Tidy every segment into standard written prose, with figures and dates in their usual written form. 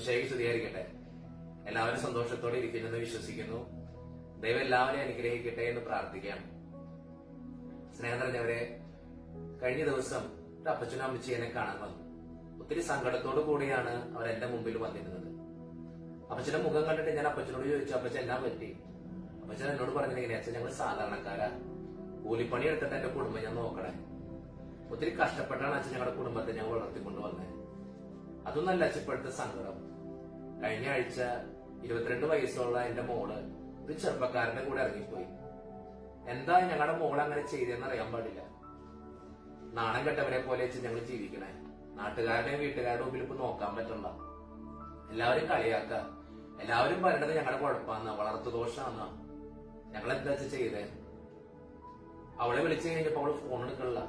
ഈശോമിശിഹായ്ക്ക് സ്തുതിയായിരിക്കട്ടെ. എല്ലാവരും സന്തോഷത്തോടെ ഇരിക്കുന്നെന്ന് വിശ്വസിക്കുന്നു. ദൈവം എല്ലാവരെയും അനുഗ്രഹിക്കട്ടെ എന്ന് പ്രാർത്ഥിക്കാം. സ്നേഹം നിറഞ്ഞവരെ, കഴിഞ്ഞ ദിവസം ഒരു അപ്പച്ചനും അമ്മച്ചി എന്നെ കാണാൻ വന്നു. ഒത്തിരി സങ്കടത്തോടു കൂടിയാണ് അവർ എന്റെ മുമ്പിൽ വന്നിരുന്നത്. അപ്പച്ചന്റെ മുഖം കണ്ടിട്ട് ഞാൻ അപ്പച്ചനോട് ചോദിച്ചു, അപ്പച്ചൻ എന്നാ പറ്റി? അപ്പച്ചൻ എന്നോട് പറഞ്ഞിങ്ങനെ, അച്ഛൻ ഞങ്ങൾ സാധാരണക്കാരാ, കൂലിപ്പണി എടുത്തിട്ട് എന്റെ കുടുംബം ഞാൻ നോക്കണേ. ഒത്തിരി കഷ്ടപ്പെട്ടാണ് അച്ഛൻ ഞങ്ങളുടെ കുടുംബത്തെ ഞാൻ വളർത്തിക്കൊണ്ട് വന്നത്. അതൊന്നല്ല അച്ഛൻ ഇപ്പോഴത്തെ സങ്കടം. കഴിഞ്ഞ ആഴ്ച 22 വയസ്സുള്ള എന്റെ മോള് ഒരു ചെറുപ്പക്കാരന്റെ കൂടെ ഇറങ്ങിപ്പോയി. എന്താ ഞങ്ങളുടെ മോൾ അങ്ങനെ ചെയ്തെന്ന് അറിയാൻ പാടില്ല. നാണം കെട്ടവരെ പോലെ വെച്ച് ഞങ്ങൾ ജീവിക്കണേ. നാട്ടുകാരുടെയും വീട്ടുകാരുടെ മുമ്പിൽ ഇപ്പൊ നോക്കാൻ പറ്റണ്ട. എല്ലാവരും കളിയാക്ക, എല്ലാവരും പറയണത് ഞങ്ങളുടെ കുഴപ്പമാണെന്നാ, വളർത്തു ദോഷാന്നാ. ഞങ്ങൾ എന്താ ചെയ്തേ? അവളെ വിളിച്ചു കഴിഞ്ഞപ്പോ അവള് ഫോൺ എടുക്കണില്ല.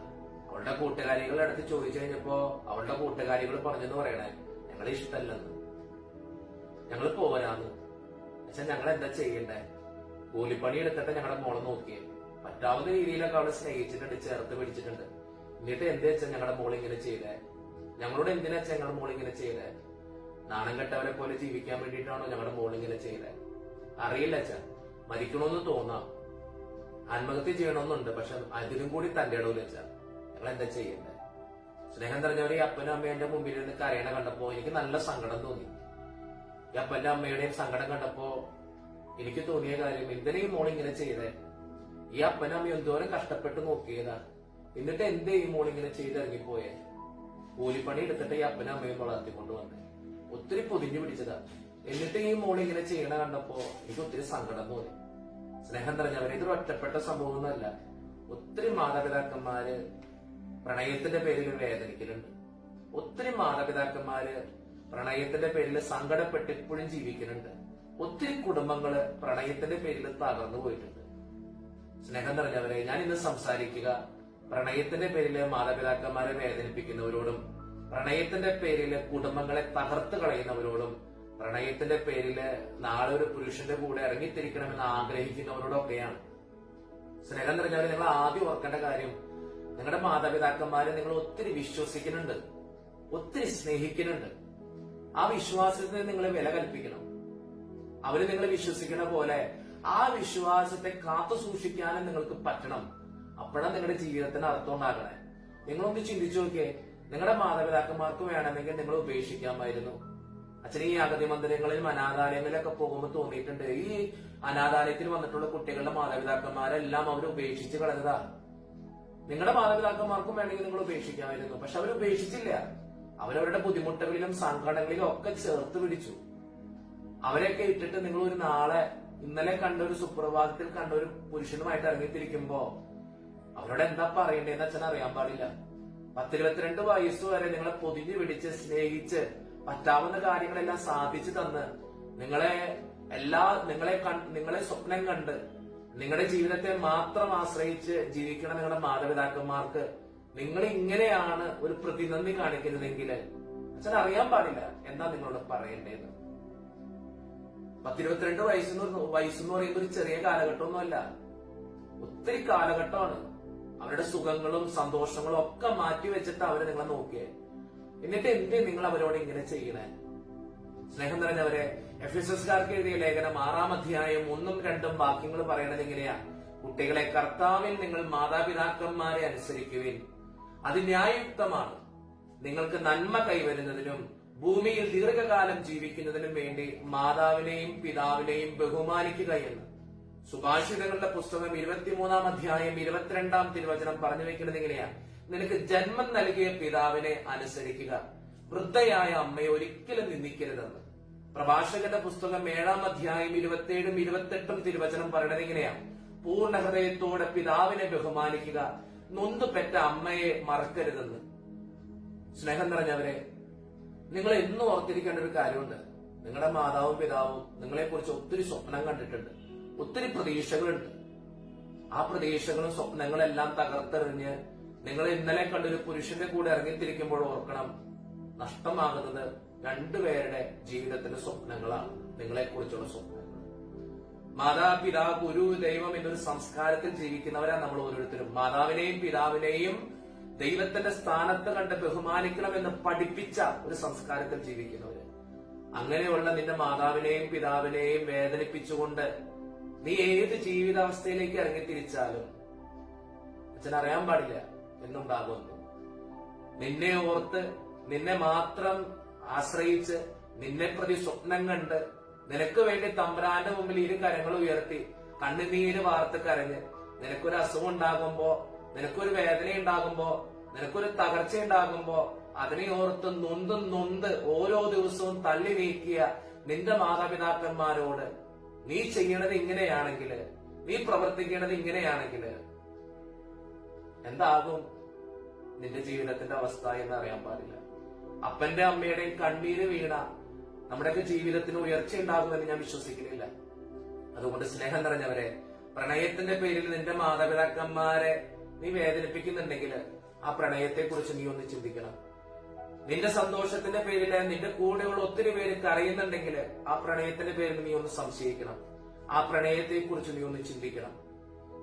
അവളുടെ കൂട്ടുകാരികളുടെ അടുത്ത് ചോദിച്ചു കഴിഞ്ഞപ്പോ അവളുടെ കൂട്ടുകാരികൾ പറഞ്ഞെന്ന് പറയണേ, ഞങ്ങളെ ഇഷ്ടമല്ലെന്ന്, ഞങ്ങൾ പോരാന്ന്. പക്ഷെ ഞങ്ങൾ എന്താ ചെയ്യണ്ടേ? കൂലിപ്പണി എടുത്തിട്ട് ഞങ്ങളുടെ മോളെ നോക്കിയേ. പറ്റാവുന്ന രീതിയിലൊക്കെ അവളെ സ്നേഹിച്ചിട്ടുണ്ട്, ചേർത്ത് പിടിച്ചിട്ടുണ്ട്. എന്നിട്ട് എന്താ വെച്ചാൽ ഞങ്ങളുടെ മോൾ ഇങ്ങനെ ചെയ്തേ? ഞങ്ങളോട് എന്തിനാ വെച്ചാൽ ഞങ്ങളുടെ മോൾ ഇങ്ങനെ ചെയ്തേ? നാണം കെട്ടവരെ പോലെ ജീവിക്കാൻ വേണ്ടിയിട്ടാണോ ഞങ്ങളുടെ മോൾ ഇങ്ങനെ ചെയ്തേ? അറിയില്ല അച്ഛാ, മരിക്കണമെന്ന് തോന്നാം, ആത്മഹത്യ ചെയ്യണമെന്നുണ്ട്. പക്ഷെ അതിനും കൂടി തന്റെ ഇടവിൽ വെച്ചാ ഞങ്ങൾ എന്താ ചെയ്യണ്ടേ? സ്നേഹം നിറഞ്ഞവരെ, ഈ അപ്പനും അമ്മയും എന്റെ മുമ്പിൽ നിന്ന് കരയണ കണ്ടപ്പോ എനിക്ക് നല്ല സങ്കടം തോന്നി. ഈ അപ്പന്റെ അമ്മയുടെയും സങ്കടം കണ്ടപ്പോ എനിക്ക് തോന്നിയ കാര്യം, എന്തിനാ ഈ മോൾ ഇങ്ങനെ ചെയ്തേ? ഈ അപ്പനും അമ്മയും എന്തോരം കഷ്ടപ്പെട്ട് നോക്കിയതാ, എന്നിട്ട് എന്തേ ഈ മോൾ ഇങ്ങനെ ചെയ്തിറങ്ങിപ്പോയേ? കൂലിപ്പണി എടുത്തിട്ട് ഈ അപ്പനും അമ്മയും വളർത്തിക്കൊണ്ട് വന്നേ, ഒത്തിരി പൊതിഞ്ഞു പിടിച്ചതാ. എന്നിട്ട് ഈ മോൾ ഇങ്ങനെ ചെയ്യണ കണ്ടപ്പോ എനിക്ക് ഒത്തിരി സങ്കടം തോന്നി. സ്നേഹം നിറഞ്ഞവരെ, ഇതൊരു ഒറ്റപ്പെട്ട സംഭവമൊന്നുമല്ല. ഒത്തിരി മാതാപിതാക്കന്മാര് പ്രണയത്തിന്റെ പേരിൽ വേദനിക്കലുണ്ട്. ഒത്തിരി മാതാപിതാക്കന്മാര് പ്രണയത്തിന്റെ പേരിൽ സങ്കടപ്പെട്ട് ഇപ്പോഴും ജീവിക്കുന്നുണ്ട്. ഒത്തിരി കുടുംബങ്ങള് പ്രണയത്തിന്റെ പേരിൽ തകർന്നു പോയിട്ടുണ്ട്. സ്നേഹം നിറഞ്ഞവരെ, ഞാൻ ഇന്ന് സംസാരിക്കുക പ്രണയത്തിന്റെ പേരിൽ മാതാപിതാക്കന്മാരെ വേദനിപ്പിക്കുന്നവരോടും, പ്രണയത്തിന്റെ പേരിൽ കുടുംബങ്ങളെ തകർത്ത് കളയുന്നവരോടും, പ്രണയത്തിന്റെ പേരില് നാളെ ഒരു പുരുഷന്റെ കൂടെ ഇറങ്ങിത്തിരിക്കണമെന്ന് ആഗ്രഹിക്കുന്നവരോടൊക്കെയാണ്. സ്നേഹം നിറഞ്ഞവരെ, നിങ്ങൾ ആദ്യം ഓർക്കേണ്ട കാര്യം, നിങ്ങളുടെ മാതാപിതാക്കന്മാരെ നിങ്ങൾ ഒത്തിരി വിശ്വസിക്കുന്നുണ്ട്, ഒത്തിരി സ്നേഹിക്കുന്നുണ്ട്. ആ വിശ്വാസത്തിന് നിങ്ങൾ വില കൽപ്പിക്കണം. അവര് നിങ്ങളെ വിശ്വസിക്കുന്ന പോലെ ആ വിശ്വാസത്തെ കാത്തു സൂക്ഷിക്കാനും നിങ്ങൾക്ക് പറ്റണം. അപ്പോഴാണ് നിങ്ങളുടെ ജീവിതത്തിന് അർത്ഥം ഉണ്ടാകണേ. നിങ്ങളൊന്ന് ചിന്തിച്ചു നോക്കിയേ, നിങ്ങളുടെ മാതാപിതാക്കന്മാർക്ക് വേണമെങ്കിൽ നിങ്ങൾ ഉപേക്ഷിക്കാമായിരുന്നു. അച്ഛൻ ഈ അഗതി മന്ദിരങ്ങളിലും അനാഥാലയങ്ങളിലൊക്കെ പോകുമ്പോൾ തോന്നിയിട്ടുണ്ട്, ഈ അനാഥാലയത്തിൽ വന്നിട്ടുള്ള കുട്ടികളുടെ മാതാപിതാക്കന്മാരെല്ലാം അവർ ഉപേക്ഷിച്ച് കളഞ്ഞതാ. നിങ്ങളുടെ മാതാപിതാക്കന്മാർക്കും വേണമെങ്കിൽ നിങ്ങൾ ഉപേക്ഷിക്കാമായിരുന്നു. പക്ഷെ അവർ ഉപേക്ഷിച്ചില്ല. അവരവരുടെ ബുദ്ധിമുട്ടുകളിലും സങ്കടങ്ങളിലും ഒക്കെ ചേർത്ത് പിടിച്ചു. അവരെയൊക്കെ ഇട്ടിട്ട് നിങ്ങൾ ഒരു നാളെ, ഇന്നലെ കണ്ട ഒരു സുപ്രഭാതത്തിൽ കണ്ട ഒരു പുരുഷനുമായിട്ട് ഇറങ്ങിത്തിരിക്കുമ്പോ അവരോട് എന്താ പറയണ്ടേന്ന് അച്ഛൻ അറിയാൻ പാടില്ല. 10-22 വയസ്സ് വരെ നിങ്ങളെ പൊതിഞ്ഞു പിടിച്ച് സ്നേഹിച്ച് പറ്റാവുന്ന കാര്യങ്ങളെല്ലാം സാധിച്ചു തന്ന് നിങ്ങളെ സ്വപ്നം കണ്ട് നിങ്ങളുടെ ജീവിതത്തെ മാത്രം ആശ്രയിച്ച് ജീവിക്കണം നിങ്ങളുടെ മാതാപിതാക്കന്മാർക്ക് നിങ്ങൾ ഇങ്ങനെയാണ് ഒരു പ്രതിനന്ദി കാണിക്കുന്നതെങ്കിൽ അച്ഛൻ അറിയാൻ പാടില്ല എന്താ നിങ്ങളോട് പറയേണ്ടത്. 10-22 വയസ്സെന്ന് പറയുമ്പോൾ ഒരു ചെറിയ കാലഘട്ടമൊന്നുമല്ല, ഒത്തിരി കാലഘട്ടമാണ്. അവരുടെ സുഖങ്ങളും സന്തോഷങ്ങളും ഒക്കെ മാറ്റി വെച്ചിട്ട് അവര് നിങ്ങളെ നോക്കിയേ. എന്നിട്ട് എന്തേ നിങ്ങൾ അവരോട് ഇങ്ങനെ ചെയ്യണേ? സ്നേഹം നിറഞ്ഞവരെ, എഫെസസ്കാർക്ക് എഴുതിയ ലേഖനം 6-ാം അധ്യായം 1-2 വാക്യങ്ങൾ പറയണത് ഇങ്ങനെയാ: കുട്ടികളെ, കർത്താവിൽ നിങ്ങൾ മാതാപിതാക്കന്മാരെ അനുസരിക്കുവിൻ, അത് ന്യായയുക്തമാണ്. നിങ്ങൾക്ക് നന്മ കൈവരുന്നതിനും ഭൂമിയിൽ ദീർഘകാലം ജീവിക്കുന്നതിനും വേണ്ടി മാതാവിനെയും പിതാവിനെയും ബഹുമാനിക്കുക എന്ന് സുഭാഷിതങ്ങളുടെ പുസ്തകം 23-ാം അധ്യായം 22-ാം തിരുവചനം പറഞ്ഞു വെക്കുന്നത് എങ്ങനെയാ: നിനക്ക് ജന്മം നൽകിയ പിതാവിനെ അനുസരിക്കുക, വൃദ്ധയായ അമ്മയെ ഒരിക്കലും നിന്ദിക്കരുതെന്ന്. പ്രഭാഷകന്റെ പുസ്തകം 7-ാം അധ്യായം 27-ഉം 28-ഉം തിരുവചനം പറയുന്നത് എങ്ങനെയാ: പൂർണ്ണ ഹൃദയത്തോടെ പിതാവിനെ ബഹുമാനിക്കുക, നൊന്തു പെറ്റ അമ്മയെ മറക്കരുതെന്ന്. സ്നേഹം നിറഞ്ഞവരെ, നിങ്ങൾ എന്നും ഓർത്തിരിക്കേണ്ട ഒരു കാര്യമുണ്ട്. നിങ്ങളുടെ മാതാവും പിതാവും നിങ്ങളെ കുറിച്ച് ഒത്തിരി സ്വപ്നം കണ്ടിട്ടുണ്ട്, ഒത്തിരി പ്രതീക്ഷകളുണ്ട്. ആ പ്രതീക്ഷകളും സ്വപ്നങ്ങളെല്ലാം തകർത്തെറിഞ്ഞ് നിങ്ങൾ ഇന്നലെ കണ്ടൊരു പുരുഷന്റെ കൂടെ ഇറങ്ങിത്തിരിക്കുമ്പോൾ ഓർക്കണം, നഷ്ടമാകുന്നത് രണ്ടുപേരുടെ ജീവിതത്തിന്റെ സ്വപ്നങ്ങളാണ്, നിങ്ങളെ കുറിച്ചുള്ള സ്വപ്നങ്ങൾ. മാതാപിതാ ഗുരു ദൈവം എന്നൊരു സംസ്കാരത്തിൽ ജീവിക്കുന്നവരാ നമ്മൾ ഓരോരുത്തരും. മാതാവിനെയും പിതാവിനെയും ദൈവത്തിന്റെ സ്ഥാനത്ത് കണ്ട് ബഹുമാനിക്കണമെന്ന് പഠിപ്പിച്ച ഒരു സംസ്കാരത്തിൽ ജീവിക്കുന്നവര്. അങ്ങനെയുള്ള നിന്റെ മാതാവിനെയും പിതാവിനെയും വേദനിപ്പിച്ചുകൊണ്ട് നീ ഏത് ജീവിതാവസ്ഥയിലേക്ക് ഇറങ്ങി തിരിച്ചാലും അച്ഛൻ അറിയാൻ പാടില്ല എന്നുണ്ടാകുന്നു. നിന്നെ ഓർത്ത്, നിന്നെ മാത്രം ആശ്രയിച്ച്, നിന്നെ പ്രതി സ്വപ്നം കണ്ട്, നിനക്ക് വേണ്ടി തമ്പുരാന്റെ മുമ്പിൽ ഇരു കരങ്ങൾ ഉയർത്തി കണ്ണുനീര് വാർത്ത് കരഞ്ഞ്, നിനക്കൊരു അസുഖം ഉണ്ടാകുമ്പോ, നിനക്കൊരു വേദന ഉണ്ടാകുമ്പോ, നിനക്കൊരു തകർച്ച ഉണ്ടാകുമ്പോ അതിനെ ഓർത്ത് നൊന്ത് ഓരോ ദിവസവും തള്ളി നീക്കിയ നിന്റെ മാതാപിതാക്കന്മാരോട് നീ ചെയ്യണത് ഇങ്ങനെയാണെങ്കിൽ, നീ പ്രവർത്തിക്കേണ്ടത് ഇങ്ങനെയാണെങ്കിൽ എന്താകും നിന്റെ ജീവിതത്തിന്റെ അവസ്ഥ എന്ന് അറിയാൻ പാടില്ല. അപ്പന്റെ അമ്മയുടെയും കണ്ണീര് വീണ നമ്മുടെയൊക്കെ ജീവിതത്തിന് ഉയർച്ച ഉണ്ടാകുമെന്ന് ഞാൻ വിശ്വസിക്കുന്നില്ല. അതുകൊണ്ട് സ്നേഹം നിറഞ്ഞവരെ, പ്രണയത്തിന്റെ പേരിൽ നിന്റെ മാതാപിതാക്കന്മാരെ നീ വേദനിപ്പിക്കുന്നുണ്ടെങ്കിൽ ആ പ്രണയത്തെ കുറിച്ച് നീ ഒന്ന് ചിന്തിക്കണം. നിന്റെ സന്തോഷത്തിന്റെ പേരിൽ നിന്റെ കൂടെയുള്ള ഒത്തിരി പേര് കരയുന്നുണ്ടെങ്കിൽ ആ പ്രണയത്തിന്റെ പേരിൽ നീ ഒന്ന് സംശയിക്കണം. ആ പ്രണയത്തെ കുറിച്ച് നീ ഒന്ന് ചിന്തിക്കണം.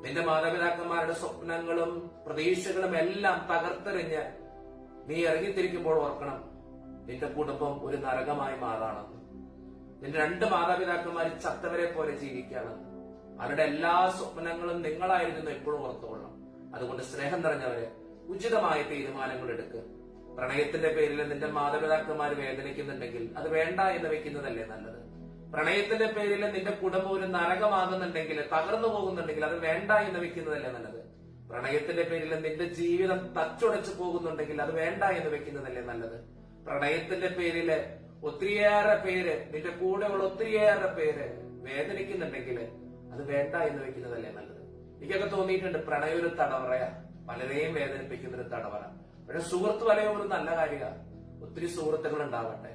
നിന്റെ മാതാപിതാക്കന്മാരുടെ സ്വപ്നങ്ങളും പ്രതീക്ഷകളും എല്ലാം തകർത്തെറിഞ്ഞ് നീ ഇറങ്ങിത്തിരിക്കുമ്പോൾ ഓർക്കണം, നിന്റെ കുടുംബം ഒരു നരകമായി മാറാണെന്ന്. നിന്റെ രണ്ട് മാതാപിതാക്കന്മാർ ചത്തവരെ പോലെ ജീവിക്കുകയാണെന്ന്. അവരുടെ എല്ലാ സ്വപ്നങ്ങളും നിങ്ങളായിരുന്നു എപ്പോഴും ഓർത്തുകൊള്ളണം. അതുകൊണ്ട് സ്നേഹം നിറഞ്ഞവരെ, ഉചിതമായ തീരുമാനങ്ങൾ എടുക്കുക. പ്രണയത്തിന്റെ പേരിൽ നിന്റെ മാതാപിതാക്കന്മാർ വേദനിക്കുന്നുണ്ടെങ്കിൽ അത് വേണ്ട എന്ന് വെക്കുന്നതല്ലേ നല്ലത്. പ്രണയത്തിന്റെ പേരിൽ നിന്റെ കുടുംബം ഒരു നരകമാകുന്നുണ്ടെങ്കിൽ, തകർന്നു പോകുന്നുണ്ടെങ്കിൽ അത് വേണ്ട എന്ന് വെക്കുന്നതല്ലേ നല്ലത്. പ്രണയത്തിന്റെ പേരിൽ നിന്റെ ജീവിതം തച്ചുടച്ചു പോകുന്നുണ്ടെങ്കിൽ അത് വേണ്ട എന്ന് വെക്കുന്നതല്ലേ നല്ലത്. പ്രണയത്തിന്റെ പേരില് ഒത്തിരിയേറെ പേര്, നിന്റെ കൂടെയുള്ള ഒത്തിരിയേറെ പേര് വേദനിക്കുന്നുണ്ടെങ്കിൽ അത് വേണ്ട എന്ന് വെക്കുന്നതല്ലേ നല്ലത്. എനിക്കൊക്കെ തോന്നിയിട്ടുണ്ട് പ്രണയം ഒരു തടവറയാ, പലരെയും വേദനിപ്പിക്കുന്ന ഒരു തടവറ. പക്ഷെ സുഹൃത്ത് വലയം ഒരു നല്ല കാര്യമാണ്. ഒത്തിരി സുഹൃത്തുക്കൾ ഉണ്ടാവട്ടെ,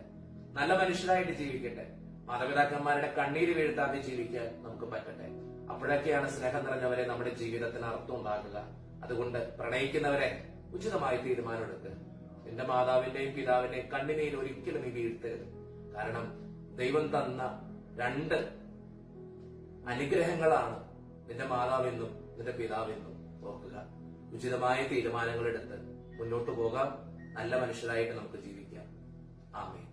നല്ല മനുഷ്യരായിട്ട് ജീവിക്കട്ടെ, മാതാപിതാക്കന്മാരുടെ കണ്ണീര് വീഴ്ത്താതെ ജീവിക്കാൻ നമുക്ക് പറ്റട്ടെ. അപ്പോഴൊക്കെയാണ് സ്നേഹം നിറഞ്ഞവരെ നമ്മുടെ ജീവിതത്തിന് അർത്ഥം ഉണ്ടാകുക. അതുകൊണ്ട് പ്രണയിക്കുന്നവരെ ഉചിതമായി തീരുമാനമെടുക്കുക. നിന്റെ മാതാവിന്റെയും പിതാവിന്റെയും കണ്ണിനീര് ഒരിക്കലും നീ വീഴ്ത്തരുത്. കാരണം ദൈവം തന്ന രണ്ട് അനുഗ്രഹങ്ങളാണ് നിന്റെ മാതാവെന്നും നിന്റെ പിതാവെന്നും ഓർക്കുക. ഉചിതമായ തീരുമാനങ്ങൾ എടുത്ത് മുന്നോട്ട് പോകാം. നല്ല മനുഷ്യരായിട്ട് നമുക്ക് ജീവിക്കാം. ആമേൻ.